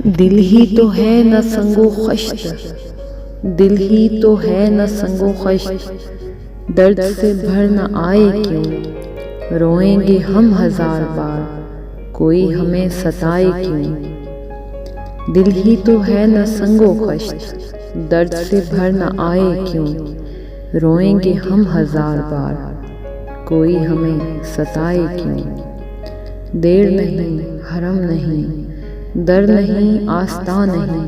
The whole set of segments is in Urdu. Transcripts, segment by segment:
دل ہی تو ہے نہ سنگ و خشت، دل ہی تو ہے نہ سنگ و خشت، درد سے بھر نہ آئے کیوں، روئیں گے ہم ہزار بار، کوئی ہمیں ستائے کیوں۔ دل ہی تو ہے نہ سنگ و خشت، درد سے بھر نہ آئے کیوں، روئیں گے ہم ہزار بار، کوئی ہمیں ستائے کیوں۔ دیر نہیں حرم نہیں، در نہیں آستاں نہیں،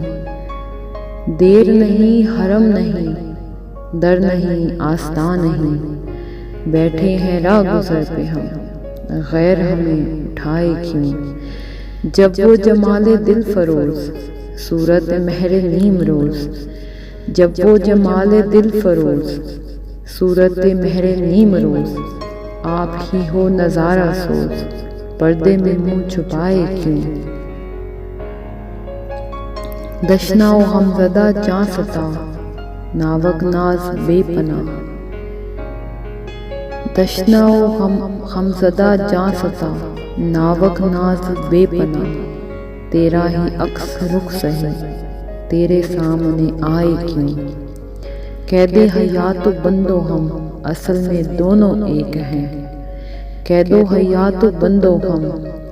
دیر نہیں حرم نہیں، در نہیں آستاں نہیں، بیٹھے ہیں راہ گزر پہ ہم، غیر ہمیں اٹھائے کیوں۔ جب وہ جمال دل فروز، صورت مہر نیم روز، جب وہ جمال دل فروز، صورت مہر نیم روز، آپ ہی ہو نظارہ سوز، پردے میں منہ چھپائے کیوں۔ دشنا و غمزدہ جاں ستا، ناوک ناز بے پناہ، دشنا و غمزدہ جاں ستا، ناوک ناز بے پناہ، تیرا ہی عکس رخ سہی، تیرے سامنے آئے کیوں۔ قید حیات و بندو ہم، اصل میں دونوں ایک ہیں، قید و حیات و بندو ہم،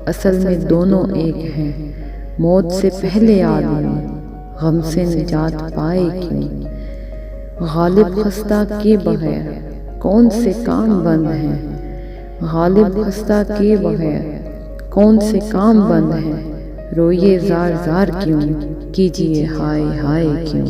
اصل میں دونوں ایک ہیں، موت سے پہلے آدمی غم سے نجات پائے کیوں۔ غالب خستہ کے بغیر کون سے کام بند ہیں، غالب خستہ کے بغیر کون سے کام بند ہیں، روئیے زار زار کیوں، کیجیے ہائے ہائے کیوں۔